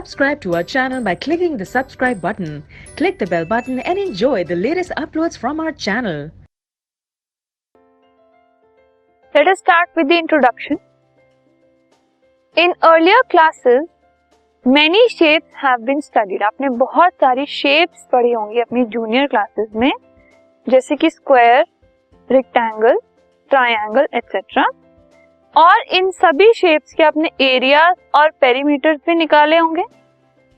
Subscribe to our channel by clicking the subscribe button. Click the bell button and enjoy the latest uploads from our channel. Let us start with the introduction. In earlier classes, many shapes have been studied. आपने बहुत सारी shapes पढ़ी होंगी अपनी junior classes में, जैसे कि square, rectangle, triangle etcetera. और इन सभी शेप्स के आपने एरियाज और पेरीमीटर्स भी निकाले होंगे.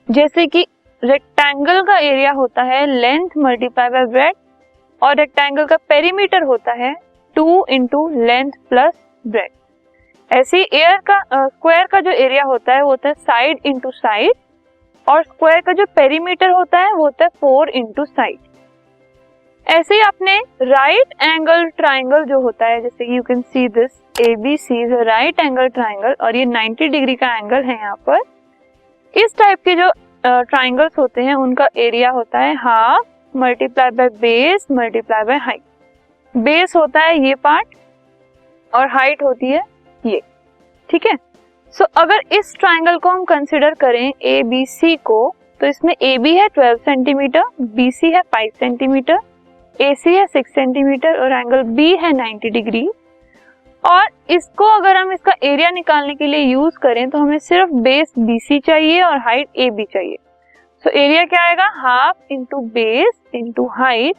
जैसे कि रेक्टेंगल का एरिया होता है लेंथ मल्टीप्लाई बाय ब्रेड्थ और रेक्टेंगल का पेरीमीटर होता है 2 इंटू लेंथ प्लस ब्रेड्थ. ऐसे एयर का स्क्वायर का जो एरिया होता है वो होता है साइड इंटू साइड और स्क्वायर का जो पेरीमीटर होता है वो होता है 4 इंटू साइड. ऐसे ही आपने राइट एंगल ट्राइंगल जो होता है, जैसे you can see this ABC is a right angle triangle और ये 90 डिग्री का एंगल है यहाँ पर. इस टाइप के जो ट्राइंगल्स होते हैं उनका एरिया होता है half multiply by base multiply by height. Base होता है ये पार्ट और हाइट होती है ये. ठीक है. सो अगर इस ट्राइंगल को हम कंसिडर करें ABC को, तो इसमें AB है 12 सेंटीमीटर, BC है 5 सेंटीमीटर, AC है 6 सेंटीमीटर और एंगल B है 90 डिग्री. और इसको अगर हम इसका एरिया निकालने के लिए यूज करें तो हमें सिर्फ बेस BC चाहिए और हाइट AB चाहिए. सो एरिया क्या आएगा, half into base into height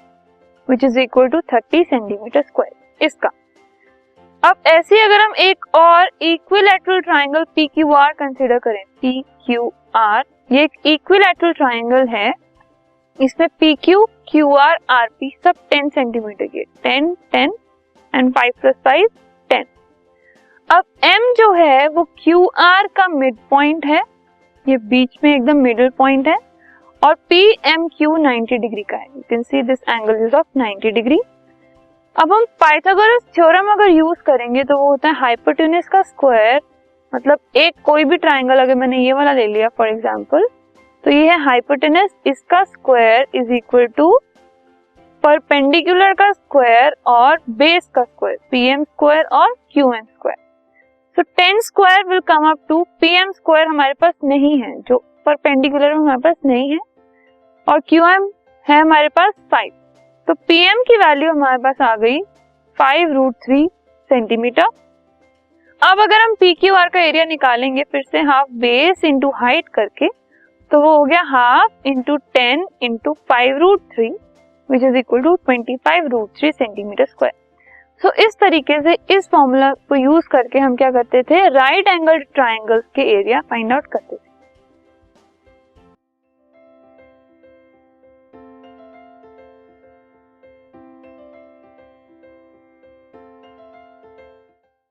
which is equal to 30 centimetre square इसका. अब ऐसे अगर हम एक और इक्विलैटरल ट्राइंगल PQR कंसिडर करें, PQR ये एक इक्विलैटरल ट्राइंगल है. इसमें PQ, QR, RP सब 10 सेंटीमीटर के, 10, 10 एंड 5 प्लस 5 10. अब M जो है वो QR का मिड पॉइंट है, ये बीच में एकदम मिडिल पॉइंट है और PMQ 90 डिग्री का है. You can see this angle is of 90 degree. अब हम पाइथागोरस थ्योरम अगर यूज करेंगे तो वो होता है हाइपोटेन्यूज का स्क्वायर. मतलब एक कोई भी ट्राइंगल अगर मैंने ये वाला ले लिया फॉर एग्जांपल, तो ये है हाइपोटेन्यूज, इसका square is equal to perpendicular का स्क्वायर और बेस का स्क्वायर, PM स्क्वायर और QM square. So 10 square will come up to PM square हमारे पास नहीं है, जो परपेंडिकुलर हमारे पास नहीं है, और QM है हमारे पास 5. तो PM की वैल्यू हमारे पास आ गई 5√3 सेंटीमीटर. अब अगर हम PQR का एरिया निकालेंगे फिर से हाफ बेस इंटू हाइट करके, तो वो हो गया half into 10 into 5√3 which is equal to 25√3 centimetre square. So इस तरीके से इस फॉर्मूला को यूज करके हम क्या करते थे, राइट एंगल ट्राइंगल्स के एरिया फाइंड आउट करते थे.